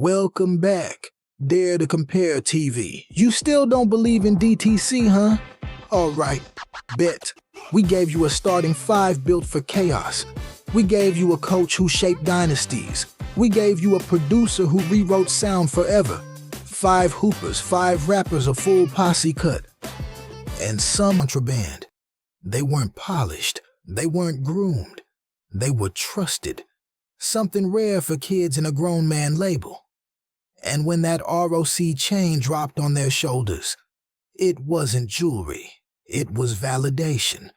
Welcome back. Dare to Compare TV. You still don't believe in DTC, huh? Alright, bet. We gave you a starting five built for chaos. We gave you a coach who shaped dynasties. We gave you a producer who rewrote sound forever. 5 hoopers, 5 rappers, a full posse cut. And some contraband. They weren't polished. They weren't groomed. They were trusted. Something rare for kids in a grown man label. And when that ROC chain dropped on their shoulders, it wasn't jewelry. It was validation.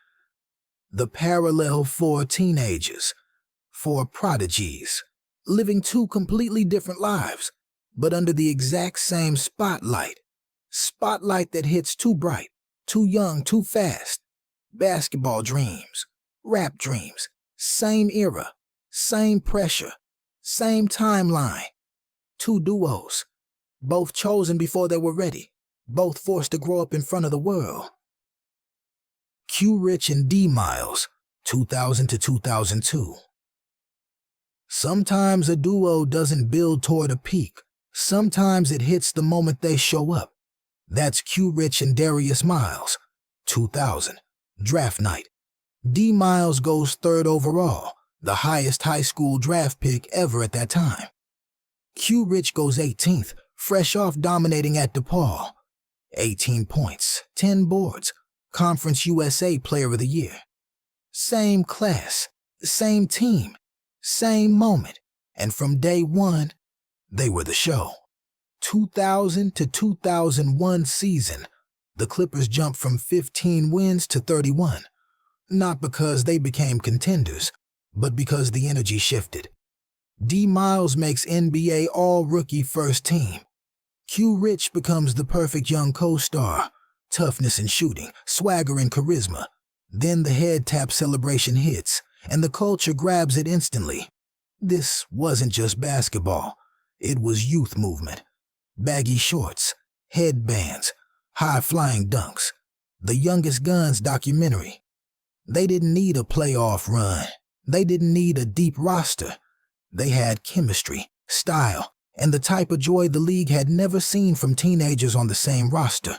The parallel for teenagers, for prodigies, living 2 completely different lives, but under the exact same spotlight. Spotlight that hits too bright, too young, too fast. Basketball dreams, rap dreams, same era, same pressure, same timeline. 2 duos, both chosen before they were ready, both forced to grow up in front of the world. Q Rich and D Miles, 2000 to 2002. Sometimes a duo doesn't build toward a peak. Sometimes it hits the moment they show up. That's Q Rich and Darius Miles, 2000, draft night. D Miles goes 3rd overall, the highest high school draft pick ever at that time. Q Rich goes 18th, fresh off dominating at DePaul. 18 points, 10 boards, Conference USA Player of the Year. Same class, same team, same moment, and from day one, they were the show. 2000 to 2001 season, the Clippers jumped from 15 wins to 31. Not because they became contenders, but because the energy shifted. D Miles makes NBA All-Rookie First Team. Q Rich becomes the perfect young co-star. Toughness and shooting, swagger and charisma. Then the head tap celebration hits, and the culture grabs it instantly. This wasn't just basketball. It was youth movement. Baggy shorts, headbands, high-flying dunks. The Young Gunz documentary. They didn't need a playoff run. They didn't need a deep roster. They had chemistry, style, and the type of joy the league had never seen from teenagers on the same roster.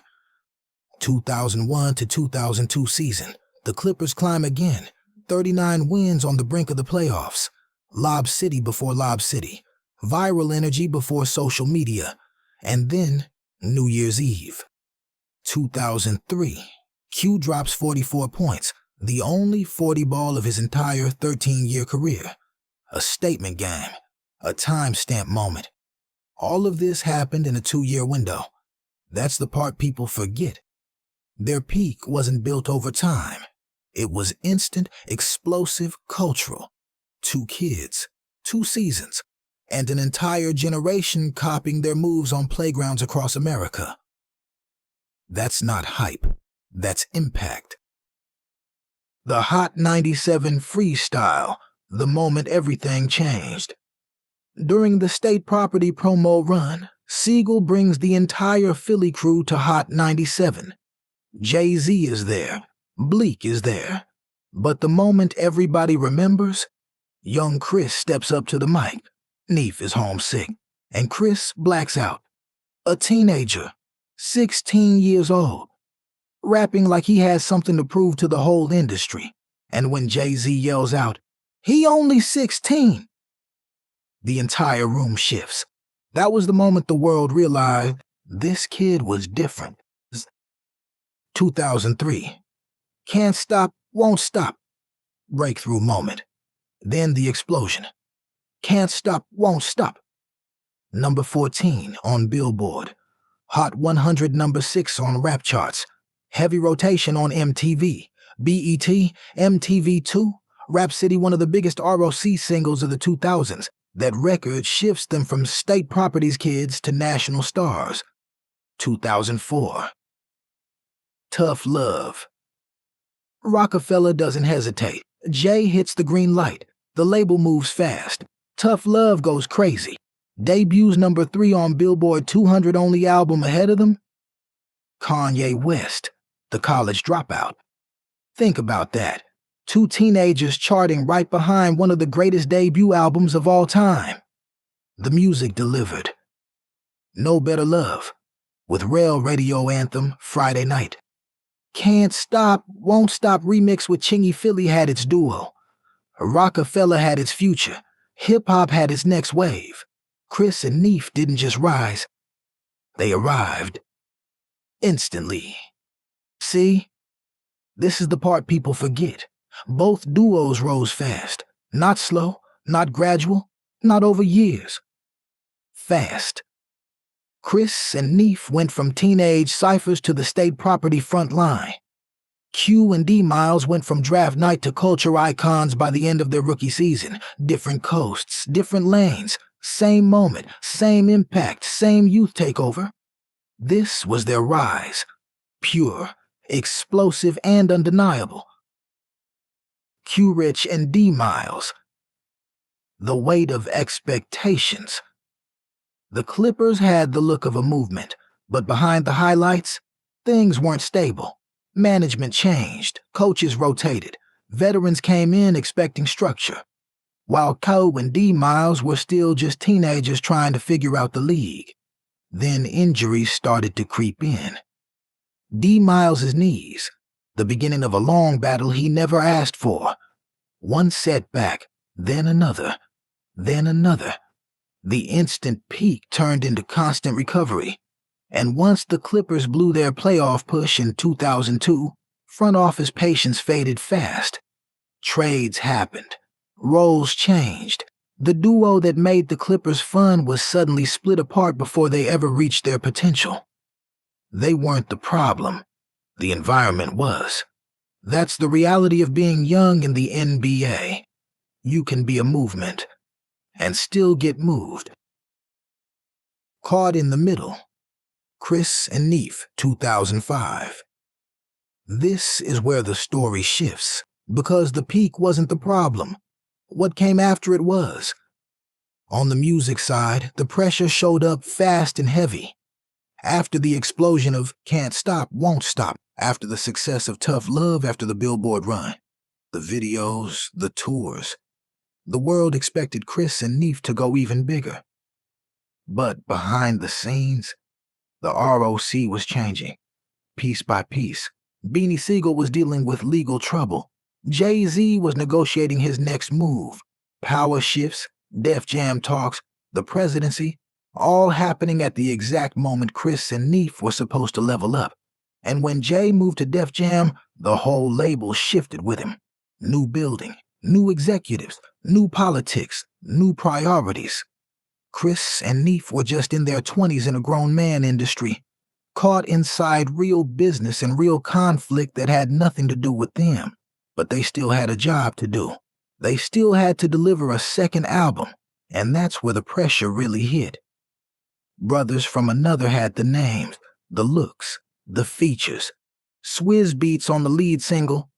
2001 to 2002 season, the Clippers climb again, 39 wins on the brink of the playoffs. Lob City before Lob City, viral energy before social media, and then New Year's Eve. 2003, Q drops 44 points, the only 40 ball of his entire 13-year career. A statement game, a timestamp moment. All of this happened in a 2-year window. That's the part people forget. Their peak wasn't built over time. It was instant, explosive, cultural. 2 kids, 2 seasons, and an entire generation copying their moves on playgrounds across America. That's not hype. That's impact. The Hot 97 freestyle. The moment everything changed. During the state property promo run, Siegel brings the entire Philly crew to Hot 97. Jay-Z is there. Bleak is there. But the moment everybody remembers, young Chris steps up to the mic. Neef is homesick, and Chris blacks out. A teenager, 16 years old, rapping like he has something to prove to the whole industry. And when Jay-Z yells out, "He only 16. The entire room shifts. That was the moment the world realized this kid was different. 2003. Can't stop, won't stop. Breakthrough moment. Then the explosion. Can't stop, won't stop. Number 14 on Billboard. Hot 100 number 6 on rap charts. Heavy rotation on MTV, BET, MTV2. Rap City, one of the biggest ROC singles of the 2000s. That record shifts them from state properties kids to national stars. 2004. Tough Love. Roc A Fella doesn't hesitate. Jay hits the green light. The label moves fast. Tough Love goes crazy. Debuts number 3 on Billboard 200 only album ahead of them. Kanye West, The College Dropout. Think about that. 2 teenagers charting right behind one of the greatest debut albums of all time. The music delivered. No Better Love, with Rail Radio anthem Friday Night. Can't Stop, Won't Stop remix with Chingy Philly had its duo. Roc A Fella had its future. Hip-hop had its next wave. Chris and Neef didn't just rise. They arrived. Instantly. See? This is the part people forget. Both duos rose fast. Not slow, not gradual, not over years. Fast. Chris and Neef went from teenage ciphers to the state property front line. Q and D Miles went from draft night to culture icons by the end of their rookie season. Different coasts, different lanes, same moment, same impact, same youth takeover. This was their rise. Pure, explosive, and undeniable. Q Rich and D Miles. The weight of expectations. The Clippers had the look of a movement, but behind the highlights, things weren't stable. Management changed, coaches rotated, veterans came in expecting structure, while Co and D Miles were still just teenagers trying to figure out the league. Then injuries started to creep in. D Miles' knees, the beginning of a long battle he never asked for. One setback, then another, then another. The instant peak turned into constant recovery. And once the Clippers blew their playoff push in 2002, front office patience faded fast. Trades happened. Roles changed. The duo that made the Clippers fun was suddenly split apart before they ever reached their potential. They weren't the problem. The environment was. That's the reality of being young in the NBA. You can be a movement and still get moved. Caught in the middle. Chris and Neef, 2005. This is where the story shifts, because the peak wasn't the problem. What came after it was. On the music side, the pressure showed up fast and heavy. After the explosion of Can't Stop, Won't Stop, after the success of Tough Love after the Billboard run, the videos, the tours, the world expected Chris and Neef to go even bigger. But behind the scenes, the ROC was changing, piece by piece. Beanie Siegel was dealing with legal trouble. Jay-Z was negotiating his next move. Power shifts, Def Jam talks, the presidency, all happening at the exact moment Chris and Neef were supposed to level up. And when Jay moved to Def Jam, the whole label shifted with him. New building, new executives, new politics, new priorities. Chris and Neef were just in their 20s in a grown man industry, caught inside real business and real conflict that had nothing to do with them. But they still had a job to do. They still had to deliver a second album, and that's where the pressure really hit. Brothers from another had the names, the looks, the features. Swizz beats on the lead single.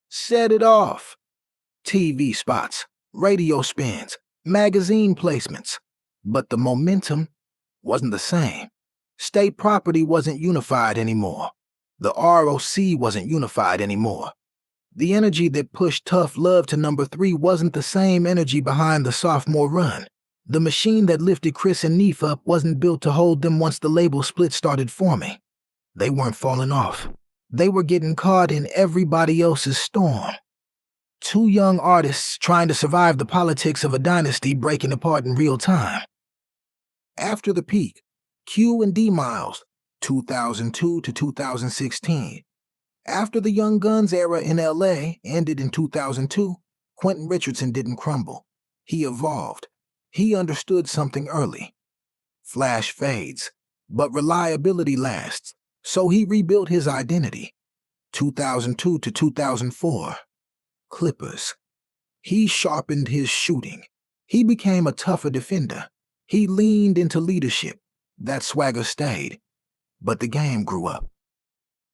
Set It Off. TV spots, radio spins, magazine placements. But the momentum wasn't the same. State property wasn't unified anymore. The ROC wasn't unified anymore. The energy that pushed Tough Love to number 3 wasn't the same energy behind the sophomore run. The machine that lifted Chris and Neef up wasn't built to hold them once the label split started forming. They weren't falling off. They were getting caught in everybody else's storm. Two young artists trying to survive the politics of a dynasty breaking apart in real time. After the peak, Q and D Miles, 2002 to 2016. After the Young Gunz era in LA ended in 2002, Quentin Richardson didn't crumble. He evolved. He understood something early. Flash fades, but reliability lasts, so he rebuilt his identity. 2002 to 2004. Clippers. He sharpened his shooting. He became a tougher defender. He leaned into leadership. That swagger stayed. But the game grew up.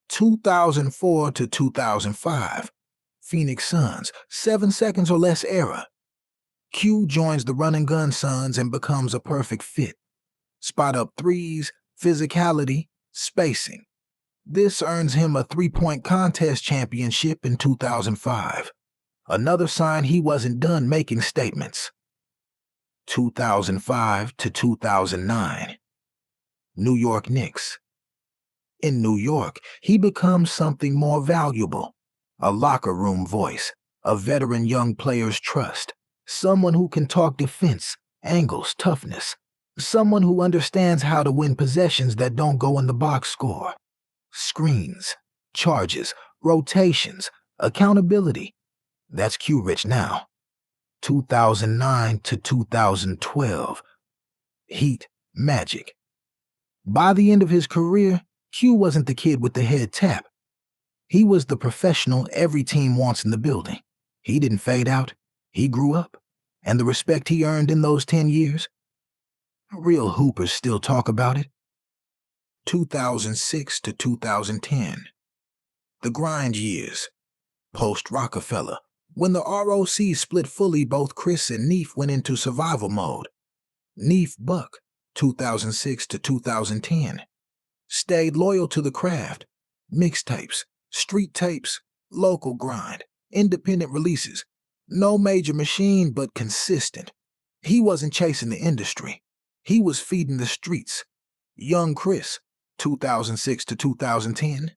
2004 to 2005. Phoenix Suns, 7 seconds or less era. Q joins the Run and Gun Suns and becomes a perfect fit. Spot-up threes, physicality, spacing. This earns him a three-point contest championship in 2005. Another sign he wasn't done making statements. 2005 to 2009. New York Knicks. In New York, he becomes something more valuable. A locker room voice, a veteran young player's trust, someone who can talk defense, angles, toughness, someone who understands how to win possessions that don't go in the box score. Screens, charges, rotations, accountability. That's Q Rich now. 2009 to 2012. Heat, Magic. By the end of his career, Q wasn't the kid with the head tap. He was the professional every team wants in the building. He didn't fade out. He grew up. And the respect he earned in those 10 years? Real hoopers still talk about it. 2006 to 2010. The grind years. Post Roc A Fella. When the ROC split fully, both Chris and Neef went into survival mode. Neef Buck, 2006 to 2010. Stayed loyal to the craft. Mixtapes, street tapes, local grind, independent releases. No major machine, but consistent. He wasn't chasing the industry. He was feeding the streets. Young Chris, 2006 to 2010.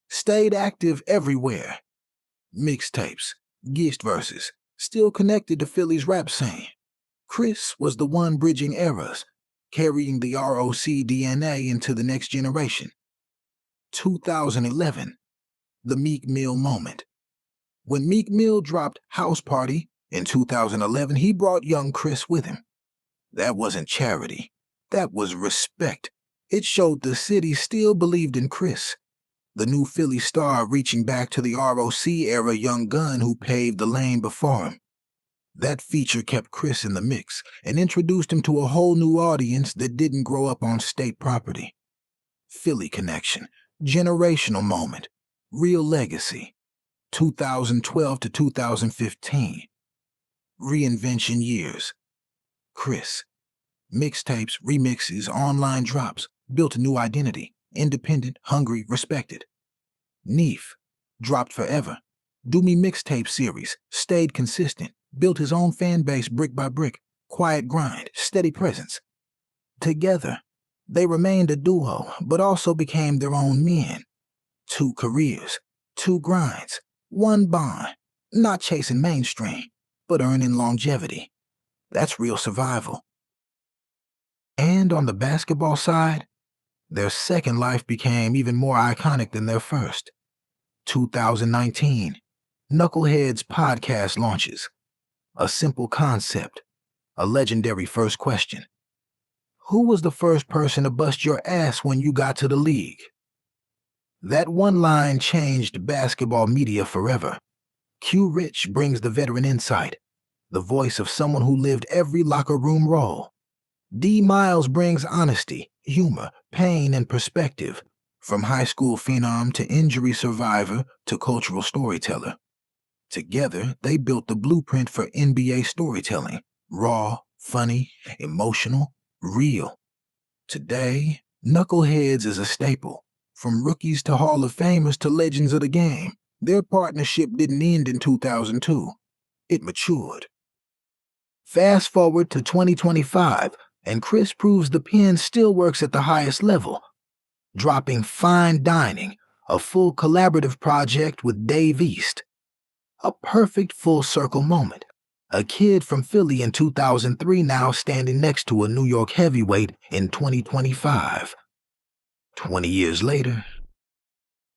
Stayed active everywhere. Mixtapes, guest verses, still connected to Philly's rap scene. Chris was the one bridging eras, carrying the ROC DNA into the next generation. 2011, the Meek Mill moment. When Meek Mill dropped House Party in 2011, he brought young Chris with him. That wasn't charity. That was respect. It showed the city still believed in Chris, the new Philly star reaching back to the ROC era Young Gunz who paved the lane before him. That feature kept Chris in the mix and introduced him to a whole new audience that didn't grow up on state property. Philly connection, generational moment, real legacy. 2012 to 2015. Reinvention years. Chris. Mixtapes, remixes, online drops, built a new identity, independent, hungry, respected. Neef. Dropped forever. Do Me mixtape series, stayed consistent, built his own fan base brick by brick, quiet grind, steady presence. Together, they remained a duo, but also became their own men. 2 careers, 2 grinds, 1 bond, not chasing mainstream, but earning longevity. That's real survival. And on the basketball side, their second life became even more iconic than their first. 2019, Knuckleheads podcast launches. A simple concept, a legendary first question. Who was the first person to bust your ass when you got to the league? That one line changed basketball media forever. Q Rich brings the veteran insight, the voice of someone who lived every locker room role. D. Miles brings honesty, humor, pain, and perspective, from high school phenom to injury survivor to cultural storyteller. Together, they built the blueprint for NBA storytelling, raw, funny, emotional, real. Today, Knuckleheads is a staple. From rookies to Hall of Famers to legends of the game, their partnership didn't end in 2002. It matured. Fast forward to 2025, and Chris proves the pen still works at the highest level, dropping Fine Dining, a full collaborative project with Dave East. A perfect full-circle moment. A kid from Philly in 2003 now standing next to a New York heavyweight in 2025. 20 years later,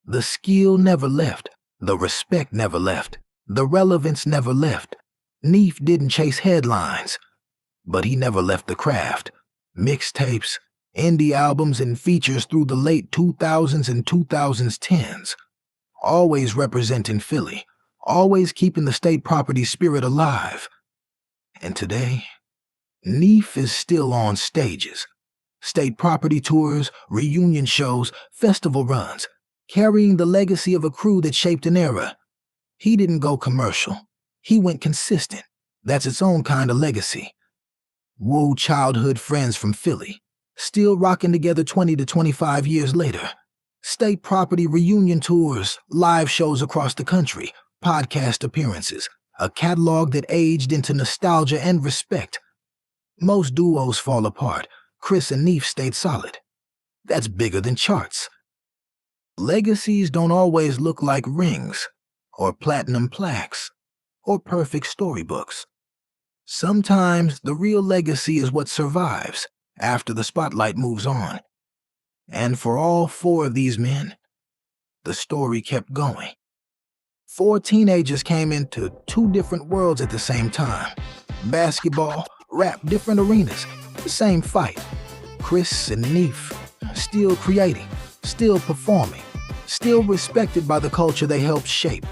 the skill never left, the respect never left, the relevance never left. Neef didn't chase headlines, but he never left the craft. Mixtapes, indie albums, and features through the late 2000s and 2010s, always representing Philly, always keeping the state property spirit alive. And today, Neef is still on stages. State property tours, reunion shows, festival runs, carrying the legacy of a crew that shaped an era. He didn't go commercial. He went consistent. That's its own kind of legacy. Woo childhood friends from Philly, still rocking together 20 to 25 years later. State property reunion tours, live shows across the country, podcast appearances, a catalog that aged into nostalgia and respect. Most duos fall apart. Chris and Neef stayed solid. That's bigger than charts. Legacies don't always look like rings, or platinum plaques, or perfect storybooks. Sometimes the real legacy is what survives after the spotlight moves on. And for all four of these men, the story kept going. Four teenagers came into two different worlds at the same time. Basketball, rap, different arenas, the same fight. Chris and Neef, still creating, still performing, still respected by the culture they helped shape.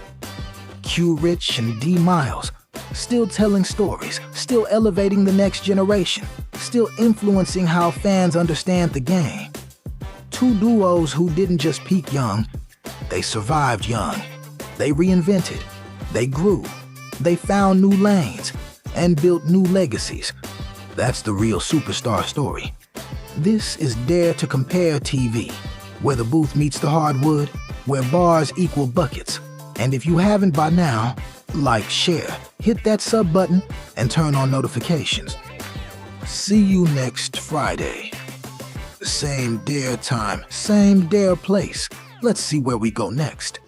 Q Rich and D Miles, still telling stories, still elevating the next generation, still influencing how fans understand the game. Two duos who didn't just peak young, they survived young. They reinvented, they grew, they found new lanes, and built new legacies. That's the real superstar story. This is Dare to Compare TV, where the booth meets the hardwood, where bars equal buckets. And if you haven't by now, like, share, hit that sub button, and turn on notifications. See you next Friday. Same Dare time, same Dare place. Let's see where we go next.